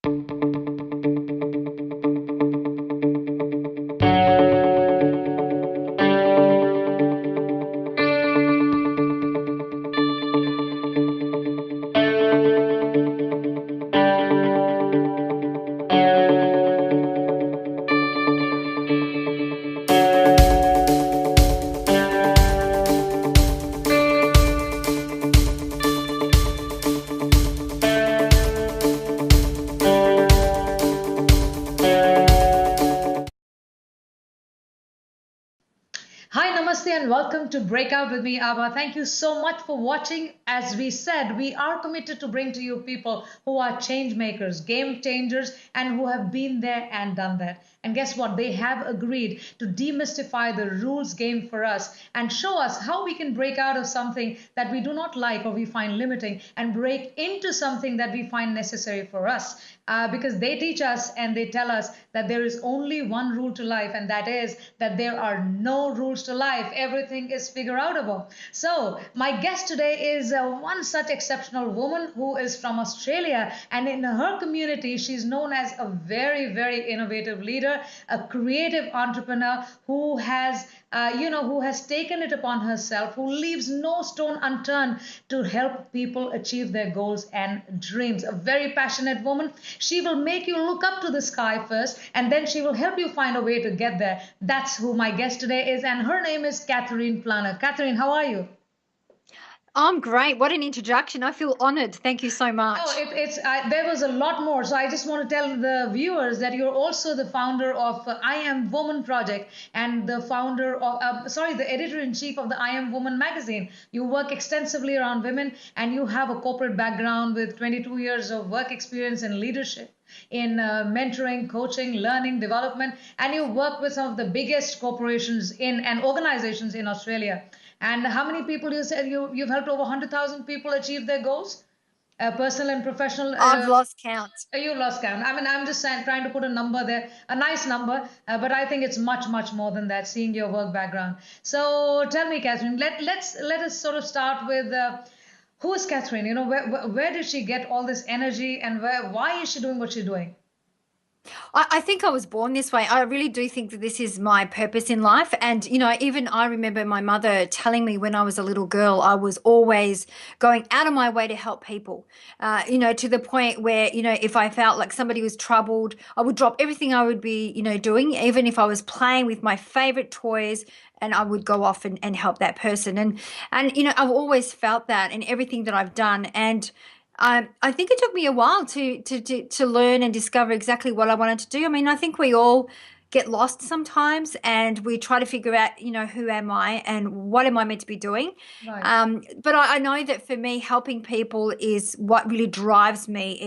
Hi, namaste, and welcome to Breakout with me, Abha. Thank you so much for watching. As we said, we are committed to bring to you people who are change makers, game changers, and who have been there and done that. And guess what? They have agreed to demystify the rules game for us and show us how we can break out of something that we do not like or we find limiting and break into something that we find necessary for us. Because they teach us and they tell us that there is only one rule to life, and that is that there are no rules to life. Everything is figure outable. So my guest today is one such exceptional woman who is from Australia, and in her community she's known as a very innovative leader, a creative entrepreneur who has who has taken it upon herself, who leaves no stone unturned to help people achieve their goals and dreams. A very passionate woman. She will make you look up to the sky first, and then she will help you find a way to get there. That's who my guest today is, and her name is Catherine Plano. Catherine, how are you? I'm great. What an introduction. I feel honored. Thank you so Oh, much. there was a lot more. So I just want to tell the viewers that you're also the founder of I Am Woman Project and the founder of, the editor-in-chief of the I Am Woman magazine. You work extensively around women, and you have a corporate background with 22 years of work experience in leadership, in mentoring, coaching, learning, development, and you work with some of the biggest corporations in and organizations in Australia. And how many people you said you've helped over 100,000 people achieve their goals? Personal and professional. I've lost count. You lost count. I mean, I'm just trying to put a number there, a nice number, but I think it's much more than that. Seeing your work background. So tell me, Catherine. Let us sort of start with who is Catherine? You know, where did she get all this energy, and why is she doing what she's doing? I think I was born this way. I really do think that this is my purpose in life. And, even I remember my mother telling me when I was a little girl, I was always going out of my way to help people, to the point where, if I felt like somebody was troubled, I would drop everything I would be, doing, even if I was playing with my favorite toys. And I would go off and help that person. And I've always felt that in everything that I've done. And I think it took me a while to learn and discover exactly what I wanted to do. I mean, I think we all get lost sometimes, and we try to figure out, who am I and what am I meant to be doing. Right. But I know that for me, helping people is what really drives me.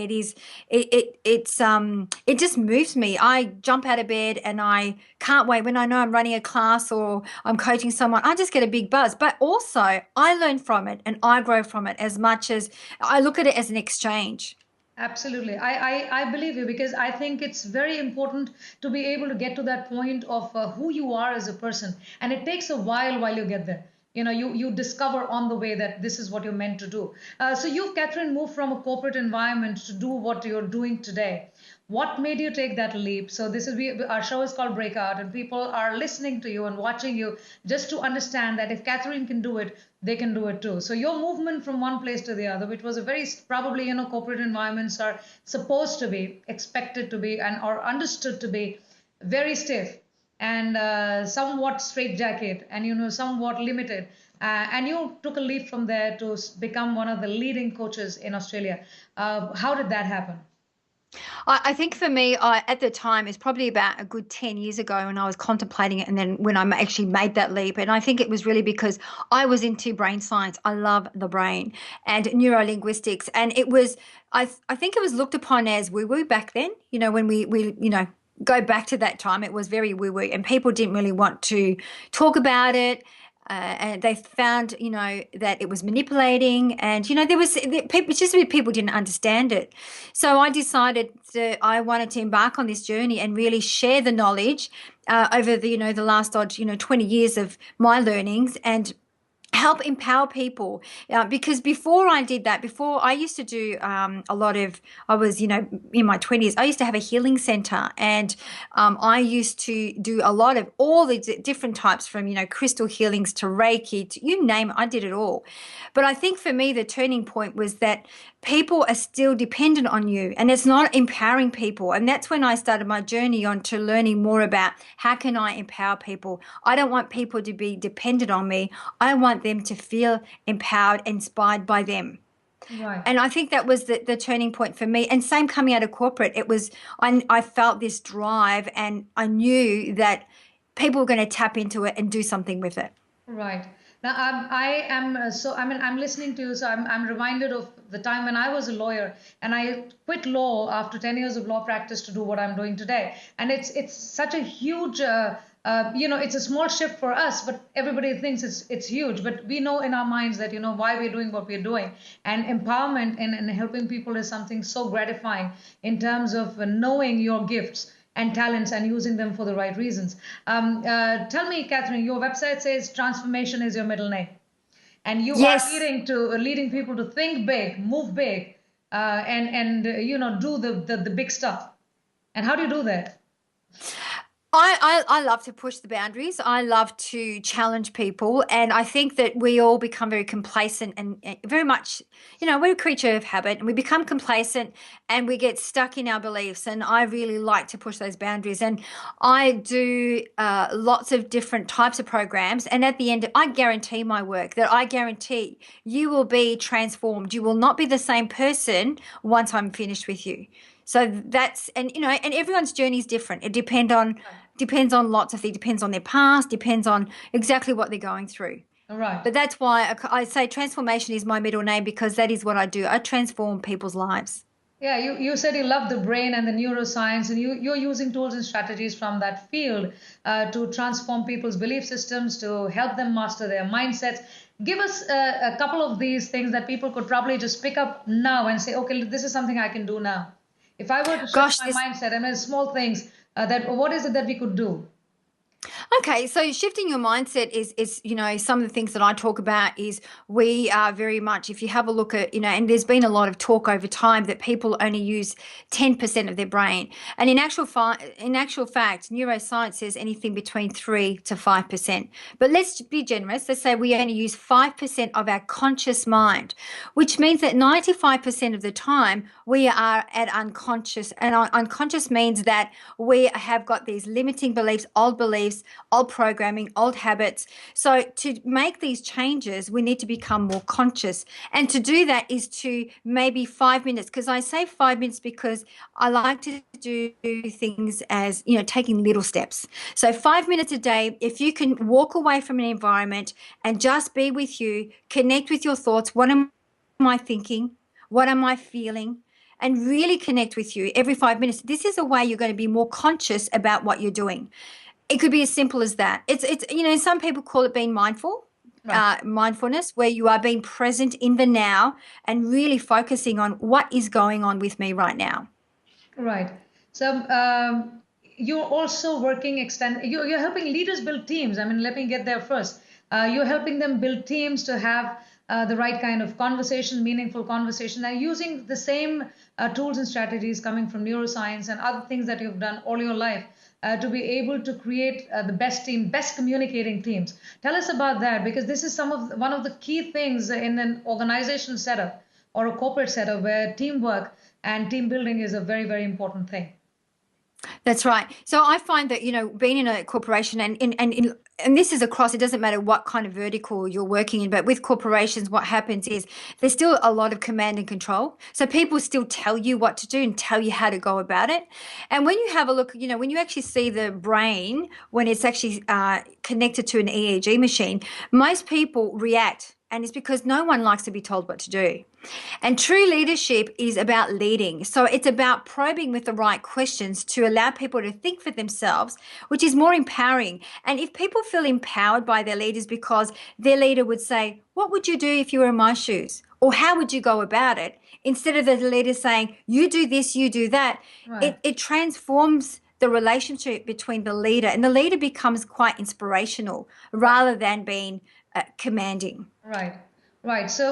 It just moves me. I jump out of bed and I can't wait when I know I'm running a class or I'm coaching someone. I just get a big buzz. But also, I learn from it and I grow from it as much as I look at it as an exchange. Absolutely. I believe you, because I think it's very important to be able to get to that point of who you are as a person. And it takes a while you get there. You discover on the way that this is what you're meant to do. So you've, Catherine, moved from a corporate environment to do what you're doing today. What made you take that leap? So this is our show is called Breakout, and people are listening to you and watching you just to understand that if Catherine can do it, they can do it too. So your movement from one place to the other, which was a very probably corporate environments are supposed to be expected to be and are understood to be very stiff and somewhat straitjacket and somewhat limited. And you took a leap from there to become one of the leading coaches in Australia. How did that happen? I think for me, at the time, it's probably about a good 10 years ago when I was contemplating it, and then when I actually made that leap. And I think it was really because I was into brain science. I love the brain and neurolinguistics. And I think it was looked upon as woo woo back then, when we go back to that time, it was very woo woo, and people didn't really want to talk about it. And they found, that it was manipulating, and people, it's just that people didn't understand it. So I decided that I wanted to embark on this journey and really share the knowledge over the last odd 20 years of my learnings, and help empower people, because before I did that, before I used to do a lot of, I was, in my 20s, I used to have a healing center, and I used to do a lot of all the different types, from crystal healings to Reiki to you name it. I did it all. But I think for me the turning point was that people are still dependent on you, and it's not empowering people. And that's when I started my journey on to learning more about how can I empower people. I don't want people to be dependent on me. I want them to feel empowered, inspired by them. Right. And I think that was the turning point for me. And same coming out of corporate, it was, I felt this drive, and I knew that people were going to tap into it and do something with it. Right. Now, I am so, I mean, I'm listening to you, so I'm reminded of the time when I was a lawyer and I quit law after 10 years of law practice to do what I'm doing today. And it's such a huge, it's a small shift for us, but everybody thinks it's huge. But we know in our minds that, why we're doing what we're doing. And empowerment and helping people is something so gratifying in terms of knowing your gifts and talents and using them for the right reasons. Tell me, Catherine, your website says transformation is your middle name, and you are Yes. leading people to think big, move big, and do the big stuff. And how do you do that? I love to push the boundaries. I love to challenge people. And I think that we all become very complacent, and very much, we're a creature of habit, and we become complacent and we get stuck in our beliefs. And I really like to push those boundaries. And I do lots of different types of programs. And at the end, I guarantee my work that I guarantee you will be transformed. You will not be the same person once I'm finished with you. So that's, and everyone's journey is different. It depends on lots of things. Depends on their past. Depends on exactly what they're going through. All right. But that's why I say transformation is my middle name, because that is what I do. I transform people's lives. Yeah, you said you love the brain and the neuroscience, and you're using tools and strategies from that field to transform people's belief systems, to help them master their mindsets. Give us a couple of these things that people could probably just pick up now and say, okay, this is something I can do now. If I were to shift Gosh, my this mindset, I mean, small things that what is it that we could do? Okay, so shifting your mindset is some of the things that I talk about is we are very much, if you have a look at, and there's been a lot of talk over time that people only use 10% of their brain. And in actual fact, neuroscience says anything between 3 to 5%. But let's be generous. Let's say we only use 5% of our conscious mind, which means that 95% of the time we are at unconscious. And unconscious means that we have got these limiting beliefs, old programming, old habits. So to make these changes, we need to become more conscious. And to do that is to maybe 5 minutes, because I say 5 minutes because I like to do things as, taking little steps. So 5 minutes a day, if you can walk away from an environment and just be with you, connect with your thoughts. What am I thinking? What am I feeling? And really connect with you every 5 minutes. This is a way you're going to be more conscious about what you're doing. It could be as simple as that. It's some people call it being mindful, Right. mindfulness, where you are being present in the now and really focusing on what is going on with me right now. Right. So you're also you're helping leaders build teams. I mean, let me get there first. You're helping them build teams to have the right kind of conversation, meaningful conversation, and using the same tools and strategies coming from neuroscience and other things that you've done all your life to be able to create the best communicating teams. Tell us about that, because this is one of the key things in an organizational setup or a corporate setup where teamwork and team building is a very, very important thing. That's right. So I find that, being in a corporation and this is across, it doesn't matter what kind of vertical you're working in, but with corporations, what happens is there's still a lot of command and control. So people still tell you what to do and tell you how to go about it. And when you have a look, when you actually see the brain, when it's actually connected to an EEG machine, most people react. And it's because no one likes to be told what to do. And true leadership is about leading. So it's about probing with the right questions to allow people to think for themselves, which is more empowering. And if people feel empowered by their leaders because their leader would say, what would you do if you were in my shoes? Or how would you go about it? Instead of the leader saying, you do this, you do that, Right. it transforms the relationship between the leader, and the leader becomes quite inspirational rather than being commanding. Right, right. So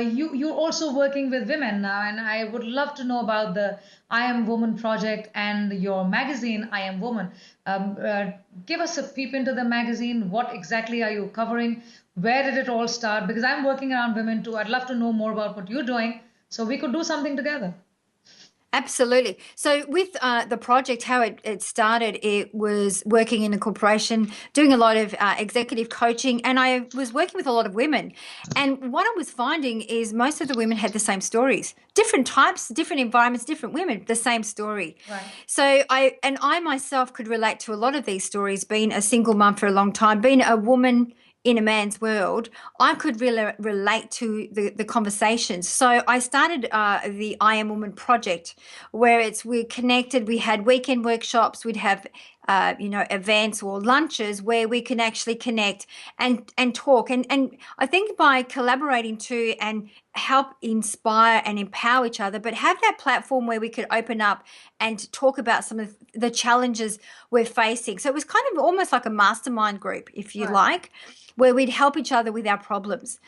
you're also working with women now, and I would love to know about the I Am Woman project and your magazine I Am Woman. Um, uh, Give us a peep into the magazine. What exactly are you covering? Where did it all start? Because I'm working around women too. I'd love to know more about what you're doing, so we could do something together. Absolutely. So with the project, how it started, it was working in a corporation, doing a lot of executive coaching, and I was working with a lot of women. And what I was finding is most of the women had the same stories, different types, different environments, different women, the same story. Right, So I myself could relate to a lot of these stories, being a single mum for a long time, being a woman in a man's world. I could really relate to the conversations. So I started the I Am Woman project, where we connected. We had weekend workshops. We'd have events or lunches where we can actually connect and talk. And I think by collaborating too and help inspire and empower each other, but have that platform where we could open up and talk about some of the challenges we're facing. So it was kind of almost like a mastermind group, if you right, like, where we'd help each other with our problems.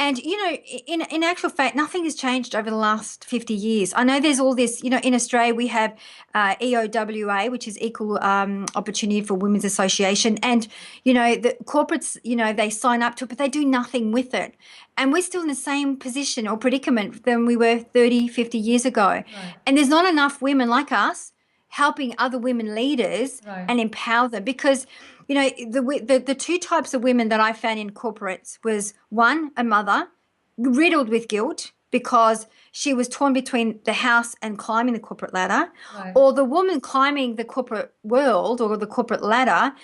And, in actual fact, nothing has changed over the last 50 years. I know there's all this, in Australia, we have EOWA, which is Equal Opportunity for Women's Association. And, the corporates, they sign up to it, but they do nothing with it. And we're still in the same position or predicament than we were 30, 50 years ago. right, And there's not enough women like us helping other women leaders right, and empower them, because the two types of women that I found in corporates was, one, a mother riddled with guilt because she was torn between the house and climbing the corporate ladder, right, or the woman climbing the corporate world or the corporate ladder,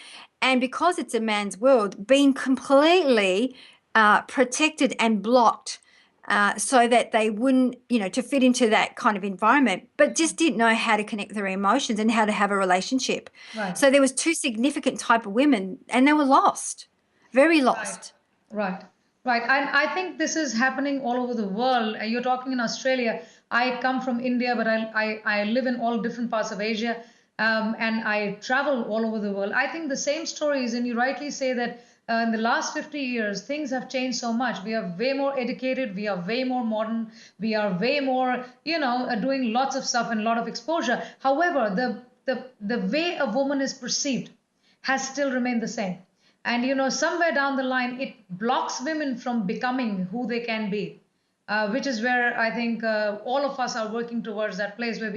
and because it's a man's world, being completely protected and blocked, so that they wouldn't, to fit into that kind of environment, but just didn't know how to connect their emotions and how to have a relationship. right. So there was two significant type of women, and they were lost, very Right, lost. right, right. And I think this is happening all over the world. You're talking in Australia. I come from India, but I live in all different parts of Asia, and I travel all over the world. I think the same stories, and you rightly say that in the last 50 years, things have changed so much. We are way more educated, we are way more modern, we are way more, doing lots of stuff and a lot of exposure. However, the way a woman is perceived has still remained the same. And somewhere down the line, it blocks women from becoming who they can be, which is where I think all of us are working towards that place where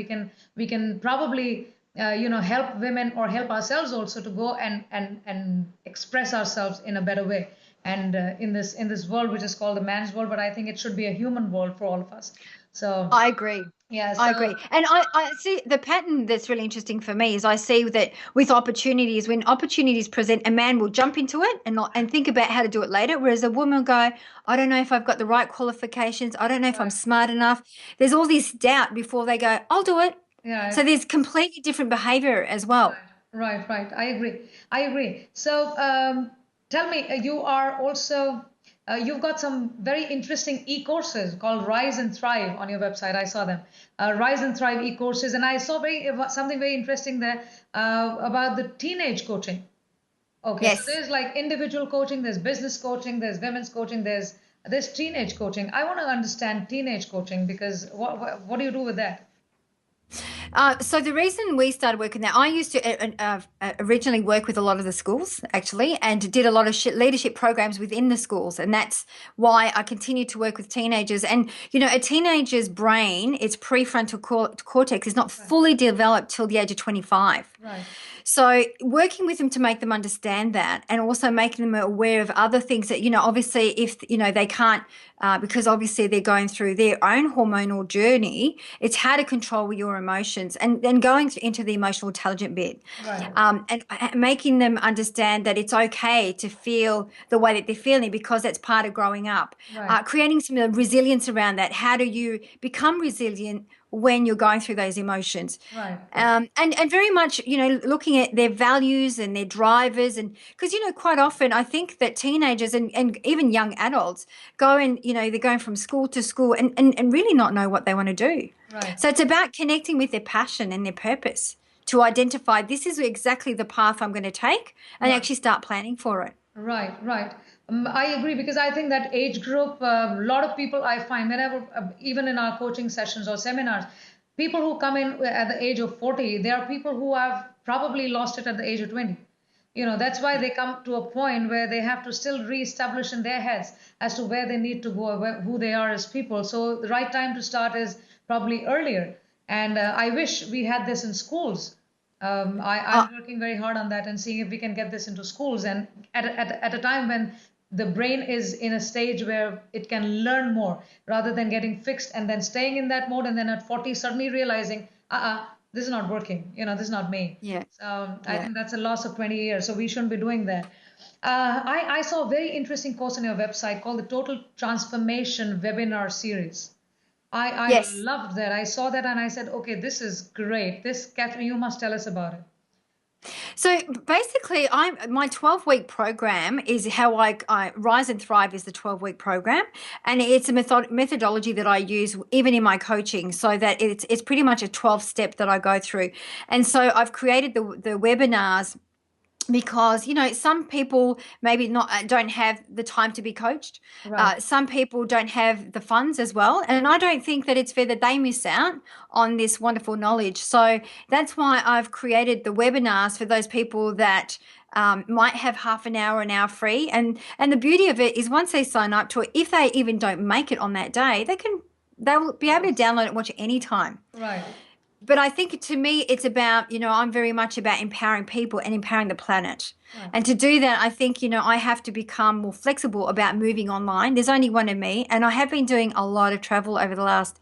we can probably help women or help ourselves also to go and express ourselves in a better way. And in this world which is called the man's world, but I think it should be a human world for all of us. So I agree. yeah, I so agree. And I see the pattern that's really interesting for me is I see that with opportunities, when opportunities present, a man will jump into it and think about how to do it later. Whereas a woman will go, I don't know if I've got the right qualifications. I don't know if I'm right, smart enough. There's all this doubt before they go, I'll do it. yeah. So there's completely different behavior as well. Right, right. I agree. I agree. So, tell me, you are also, you've got some very interesting e-courses called Rise and Thrive on your website. I saw them. Rise and Thrive e-courses, and I saw something very interesting there about the teenage coaching. Okay, so Yes. there's like individual coaching, there's business coaching, there's women's coaching, there's teenage coaching. I want to understand teenage coaching because what do you do with that? So the reason we started working there, I used to originally work with a lot of the schools actually, and did a lot of leadership programs within the schools, and that's why I continue to work with teenagers. And a teenager's brain, its prefrontal cortex, is not Right, fully developed till the age of 25. right, So working with them to make them understand that, and also making them aware of other things that, obviously if, they can't, because obviously they're going through their own hormonal journey, it's how to control your emotions, and then going into the emotional intelligent bit, right, and making them understand that it's okay to feel the way that they're feeling because that's part of growing up, right, creating some resilience around that. How do you become resilient when you're going through those emotions, right. and very much looking at their values and their drivers, and because quite often I think that teenagers and even young adults go and they're going from school to school and really not know what they want to do. Right. So it's about connecting with their passion and their purpose to identify this is exactly the path I'm going to take, and Right, actually start planning for it. right, right. I agree because I think that age group, a lot of people I find whenever, even in our coaching sessions or seminars, people who come in at the age of 40, they are people who have probably lost it at the age of 20. That's why they come to a point where they have to still re-establish in their heads as to where they need to go, who they are as people. So the right time to start is probably earlier. And I wish we had this in schools. I'm working very hard on that and seeing if we can get this into schools and at a time when the brain is in a stage where it can learn more rather than getting fixed and then staying in that mode and then at 40 suddenly realizing, this is not working, this is not me. Yeah, So I yeah. think that's a loss of 20 years. So we shouldn't be doing that. I saw a very interesting course on your website called the Total Transformation Webinar Series. I Yes. loved that. I saw that and I said, okay, this is great. Catherine, you must tell us about it. So basically, my 12-week program is how I Rise and Thrive is the 12-week program, and it's a methodology that I use even in my coaching, so that it's pretty much a 12-step that I go through, and so I've created the webinars because some people maybe not don't have the time to be coached. Right. Some people don't have the funds as well, and I don't think that it's fair that they miss out on this wonderful knowledge. So that's why I've created the webinars for those people that might have half an hour free, and the beauty of it is once they sign up to it, if they even don't make it on that day, they'll be able to download it and watch it anytime. Right. But I think to me, it's about, I'm very much about empowering people and empowering the planet. Right. And to do that, I think, I have to become more flexible about moving online. There's only one of me. And I have been doing a lot of travel over the last,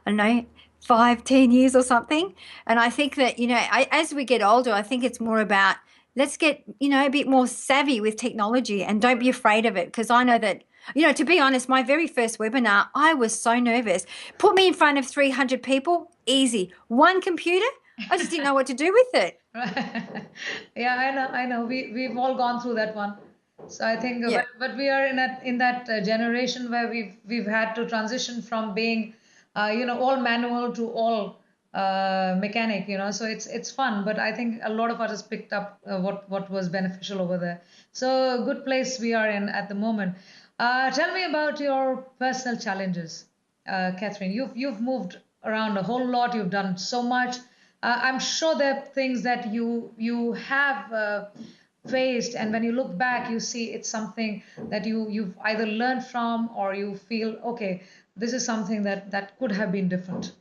I don't know, 5, 10 years or something. And I think that, as we get older, I think it's more about let's get, a bit more savvy with technology and don't be afraid of it. Because I know that, to be honest, my very first webinar, I was so nervous. Put me in front of 300 people, easy. One computer, I just didn't know what to do with it. Right. Yeah, I know. We've all gone through that one. So I think, Yeah. but we are in that generation where we've had to transition from being, all manual to all mechanic. So it's fun. But I think a lot of us has picked up what was beneficial over there. So good place we are in at the moment. Tell me about your personal challenges, Catherine. You've moved around a whole lot. You've done so much. I'm sure there are things that you have faced, and when you look back, you see it's something that you've either learned from or you feel, okay, this is something that could have been different.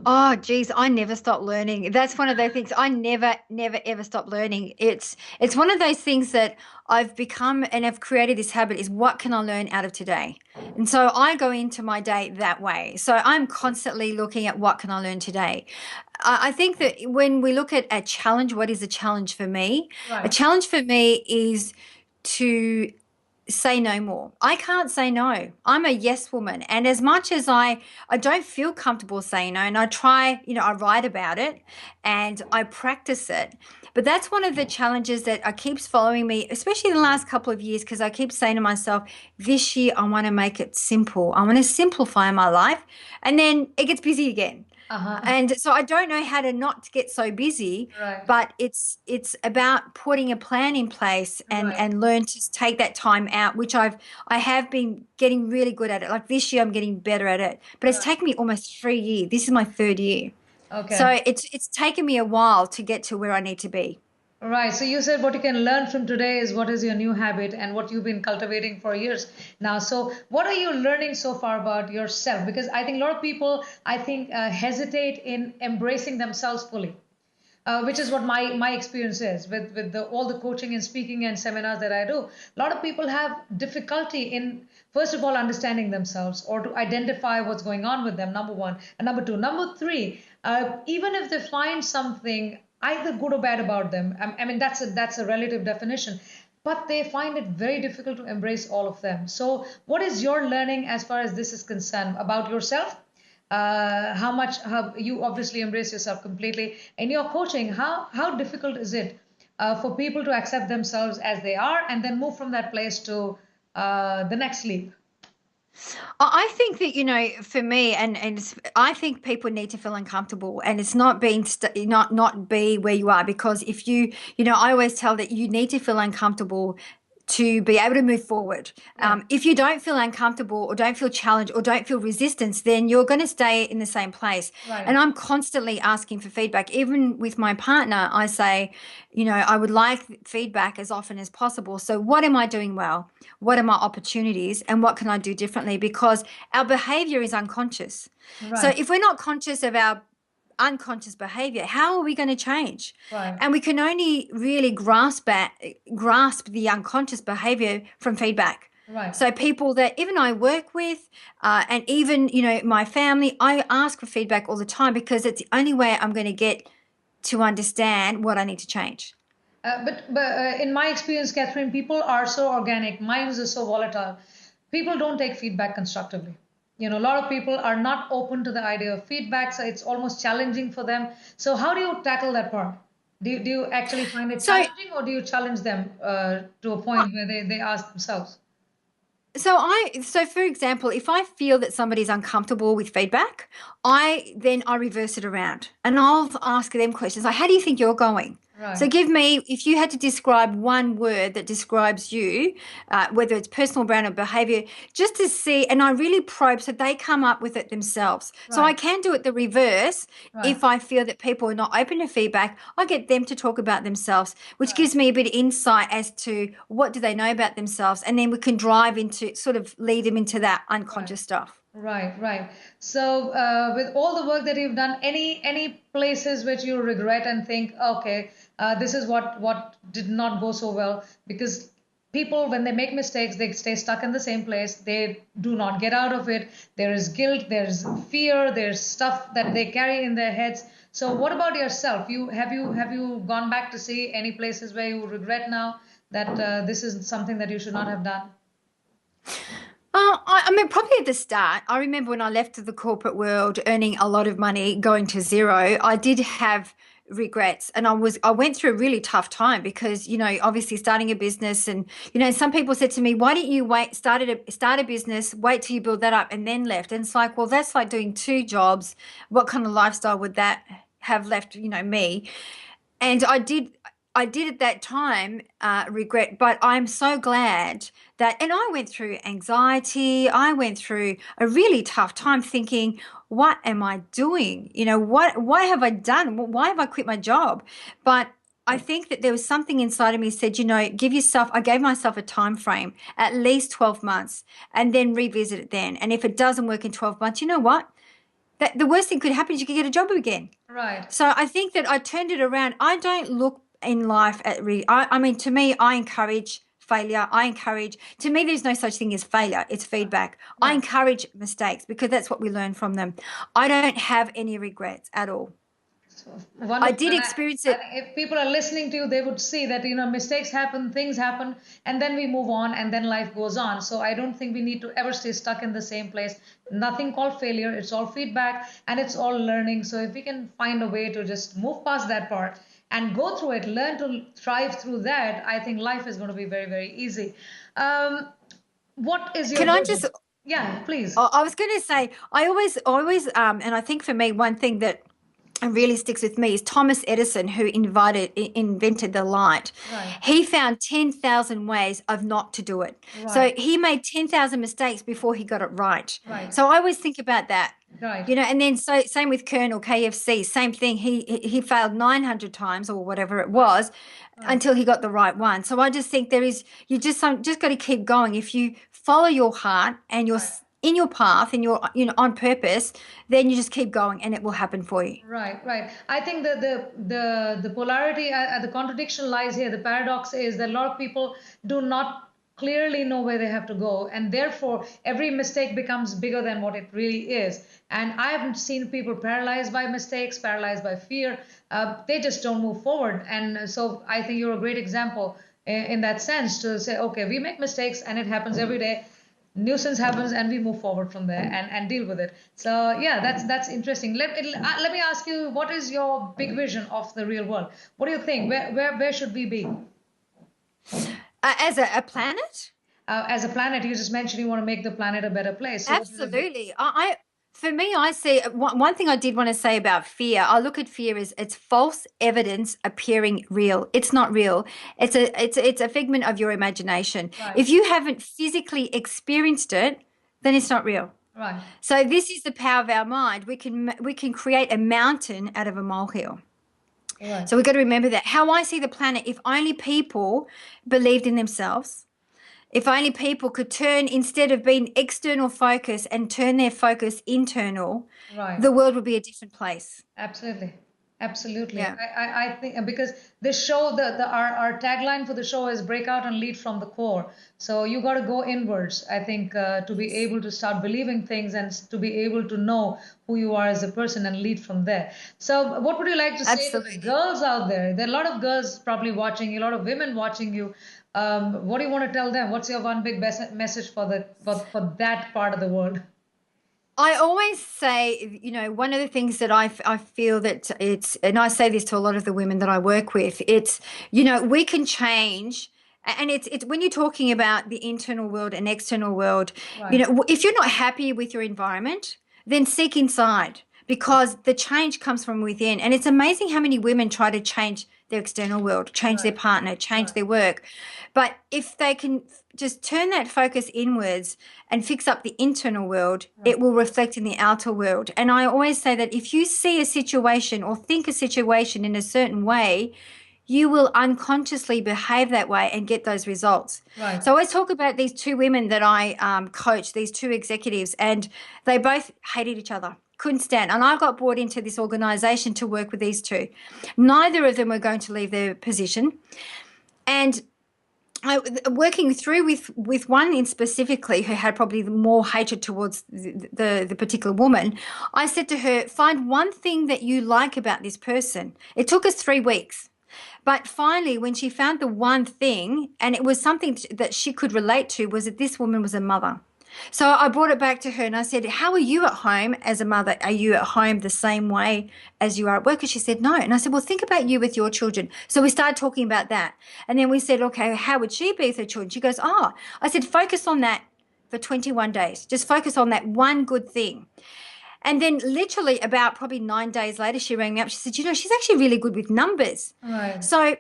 Oh, geez, I never stop learning. That's one of those things. I never, ever stop learning. It's one of those things that I've become and have created this habit is what can I learn out of today? And so I go into my day that way. So I'm constantly looking at what can I learn today. I think that when we look at a challenge, what is a challenge for me? A Right. challenge for me is to say no more. I can't say no. I'm a yes woman. And as much as I don't feel comfortable saying no, and I try, I write about it and I practice it. But that's one of the challenges that keeps following me, especially in the last couple of years, because I keep saying to myself, this year I want to make it simple. I want to simplify my life. And then it gets busy again. Uh-huh. And so I don't know how to not get so busy, Right. but it's about putting a plan in place and Right. learn to take that time out, which I have been getting really good at it. Like this year I'm getting better at it. But it's Right. taken me almost 3 years. This is my third year. Okay. So it's taken me a while to get to where I need to be. Right. So you said what you can learn from today is what is your new habit and what you've been cultivating for years now. So what are you learning so far about yourself? Because I think a lot of people, I think, hesitate in embracing themselves fully. Which is what my experience is with all the coaching and speaking and seminars that I do. A lot of people have difficulty in first of all understanding themselves or to identify what's going on with them. Number one, and number two, number three. Even if they find something either good or bad about them, I mean that's a relative definition. But they find it very difficult to embrace all of them. So, what is your learning as far as this is concerned about yourself? How you obviously embrace yourself completely in your coaching, how difficult is it for people to accept themselves as they are and then move from that place to the next leap? I think that for me, I think people need to feel uncomfortable, and it's not being not be where you are because if I always tell that you need to feel uncomfortable to be able to move forward. Yeah. If you don't feel uncomfortable or don't feel challenged or don't feel resistance, then you're going to stay in the same place. Right. And I'm constantly asking for feedback. Even with my partner, I say, I would like feedback as often as possible. So, what am I doing well? What are my opportunities? And what can I do differently? Because our behavior is unconscious. So, Right. if we're not conscious of our unconscious behavior, how are we going to change? Right. And we can only really grasp the unconscious behavior from feedback. Right. So people that even I work with, and even my family, I ask for feedback all the time because it's the only way I'm going to get to understand what I need to change. But in my experience, Catherine, people are so organic. Minds are so volatile. People don't take feedback constructively. A lot of people are not open to the idea of feedback, so it's almost challenging for them. So how do you tackle that part? Do you actually find it So challenging, or do you challenge them to a point where they ask themselves? So for example, if I feel that somebody's uncomfortable with feedback, I reverse it around and I'll ask them questions like, how do you think you're going? So Right. give me, if you had to describe one word that describes you, whether it's personal brand or behavior, just to see, and I really probe so they come up with it themselves. So I Right. can do it the reverse. Right. If I feel that people are not open to feedback, I get them to talk about themselves, which Right. gives me a bit of insight as to what do they know about themselves, and then we can drive into sort of lead them into that Right. unconscious stuff. Right, right. So, with all the work that you've done, any places which you regret and think, okay, this is what did not go so well? Because people, when they make mistakes, they stay stuck in the same place. They do not get out of it. There is guilt, there's fear, there's stuff that they carry in their heads. So, what about yourself? You have you gone back to see any places where you regret now that this is something that you should not have done? I mean, probably at the start, I remember when I left the corporate world earning a lot of money, going to zero, I did have regrets. And I went through a really tough time because, obviously starting a business and, some people said to me, why don't you start a business, wait till you build that up and then left? And it's like, well, that's like doing two jobs. What kind of lifestyle would that have left, me? And I did at that time regret, but I'm so glad that, and I went through anxiety. I went through a really tough time thinking, what am I doing? Why have I done? Why have I quit my job? But I think that there was something inside of me said, I gave myself a time frame, at least 12 months, and then revisit it then. And if it doesn't work in 12 months, you know what? That the worst thing could happen is you could get a job again. Right. So I think that I turned it around. I don't look in life at I mean, to me, I encourage failure. To me, there's no such thing as failure. It's feedback. I Right. encourage mistakes because that's what we learn from them. I don't have any regrets at all. So I wonderful. did And experience I it. think if people are listening to you, they would see that, mistakes happen, things happen, and then we move on, and then life goes on. So I don't think we need to ever stay stuck in the same place. Nothing called failure. It's all feedback and it's all learning. So if we can find a way to just move past that part and go through it, learn to thrive through that, I think life is going to be very, very easy. Um, what is your Can I just vision? Yeah, please. I was going to say, I always, and I think for me, one thing that really sticks with me is Thomas Edison, who invented the light. Right, He found 10,000 ways of not to do it. So right, he made 10,000 mistakes before he got it right. right, So I always think about that. right, And then so same with Colonel KFC, same thing. He failed 900 times or whatever it right, was right. until he got the right one. So I just think you just got to keep going. If you follow your heart and you're Right. in your path and you're on purpose, then you just keep going and it will happen for you. Right, right. I think the polarity, the contradiction lies here. The paradox is that a lot of people do not clearly know where they have to go, and therefore every mistake becomes bigger than what it really is. And I haven't seen people paralyzed by mistakes, paralyzed by fear. They just don't move forward. And so I think you're a great example in that sense to say, okay, we make mistakes and it happens every day, nuisance happens and we move forward from there and deal with it. So yeah, that's interesting. Let me ask you, what is your big vision of the real world? What do you think? Where should we be As a planet? as a planet? You just mentioned you want to make the planet a better place. So what does it? Absolutely. For me, I see one thing I did want to say about fear. I look at fear as it's false evidence appearing real. It's not real. It's a figment of your imagination. Right, If you haven't physically experienced it, then it's not real. right, So this is the power of our mind. We can create a mountain out of a molehill. right. So we've got to remember that. How I see the planet, if only people believed in themselves, if only people could turn, instead of being external focus and turn their focus internal, Right. the world would be a different place. Absolutely. Absolutely. Yeah, I think because this show, our tagline for the show is breakout and lead from the core. So you got to go inwards, I think, to be able to start believing things and to be able to know who you are as a person and lead from there. So what would you like to say to the absolutely. girls out there? There are a lot of girls probably watching you, a lot of women watching you. What do you want to tell them? What's your one big message for for that part of the world? I always say, one of the things that I feel that it's, and I say this to a lot of the women that I work with, it's, we can change. And it's when you're talking about the internal world and external world, Right. if you're not happy with your environment, then seek inside because the change comes from within. And it's amazing how many women try to change their external world, change their Right. partner, change Right. their work. But if they can just turn that focus inwards and fix up the internal world, Right. it will reflect in the outer world. And I always say that if you see a situation or think a situation in a certain way, you will unconsciously behave that way and get those results. Right. So I always talk about these two women that I coach, these two executives, and they both hated each other. Couldn't stand. And I got brought into this organization to work with these two. Neither of them were going to leave their position. And working through with one in specifically who had probably more hatred towards the particular woman, I said to her, find one thing that you like about this person. It took us 3 weeks. But finally, when she found the one thing, and it was something that she could relate to, was that this woman was a mother. So I brought it back to her and I said, how are you at home as a mother? Are you at home the same way as you are at work? And she said, no. And I said, well, think about you with your children. So we started talking about that. And then we said, okay, how would she be with her children? She goes, oh, I said, focus on that for 21 days. Just focus on that one good thing. And then literally about probably 9 days later, she rang me up. She said, she's actually really good with numbers. Right. So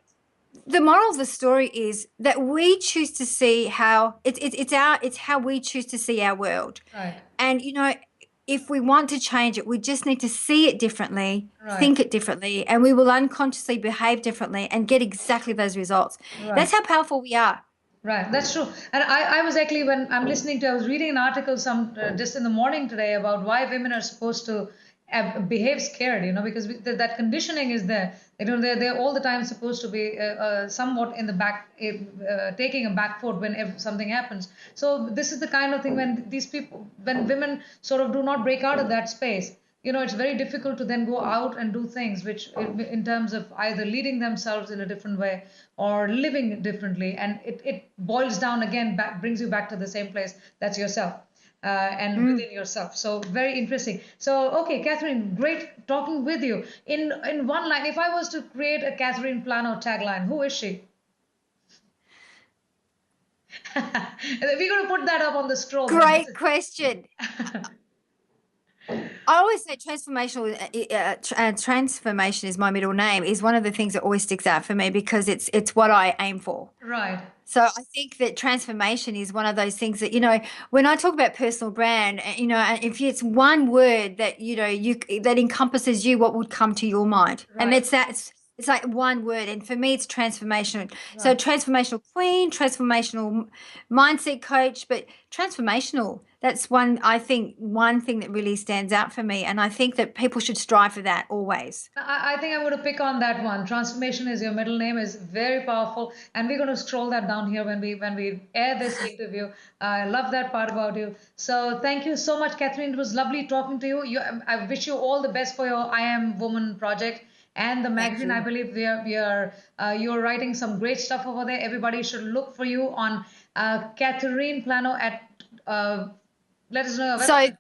the moral of the story is that we choose to see how it's how we choose to see our world. Right. And if we want to change it, we just need to see it differently, Right. think it differently, and we will unconsciously behave differently and get exactly those results. Right. That's how powerful we are. Right, that's true. And I was actually, when I'm listening to, I was reading an article just in the morning today about why women are supposed to behave scared, because that conditioning is there. They're all the time supposed to be somewhat in the back, taking a back foot when something happens. So this is the kind of thing when women sort of do not break out of that space, it's very difficult to then go out and do things which, in terms of either leading themselves in a different way or living differently. And it boils down again, brings you back to the same place. That's yourself. And Mm. within yourself. So very interesting. So, okay, Catherine, great talking with you. In one line, if I was to create a Catherine Plano tagline, who is she? We're going to put that up on the scroll. Great question. I always say transformation is my middle name, is one of the things that always sticks out for me because it's what I aim for. Right. So I think that transformation is one of those things that, when I talk about personal brand, and if it's one word that, that encompasses you, what would come to your mind? And Right. it's like one word. And for me, it's transformation. So Right. transformational queen, transformational mindset coach, but transformational. That's I think, one thing that really stands out for me. And I think that people should strive for that always. I think I'm going to pick on that one. Transformation is your middle name is very powerful, and we're going to scroll that down here when we air this interview. I love that part about you. So thank you so much, Catherine. It was lovely talking to you. I wish you all the best for your I Am Woman project and the Thank magazine. I you. believe you're writing some great stuff over there. Everybody should look for you on Catherine Plano at. Let us know your So website.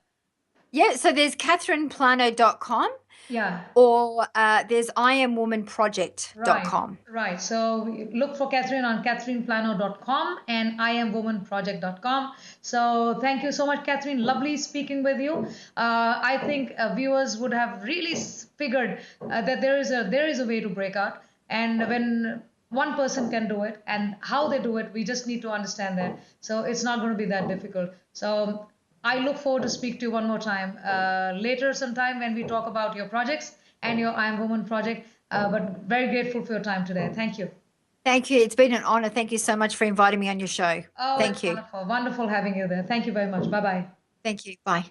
yeah, so there's katherineplano.com. Yeah. or there's Right, IamWomanProject.com. right. So look for Catherine on catherineplano.com and iamwomanproject.com. So thank you so much, Catherine. Lovely speaking with you. I think viewers would have really figured that there is a way to break out, and when one person can do it, and how they do it, we just need to understand that. So it's not going to be that difficult. So I look forward to speak to you one more time later sometime when we talk about your projects and your I Am Woman project. But very grateful for your time today. Thank you. Thank you. It's been an honor. Thank you so much for inviting me on your show. Oh, it's Thank you. wonderful. Wonderful having you there. Thank you very much. Bye bye. Thank you. Bye.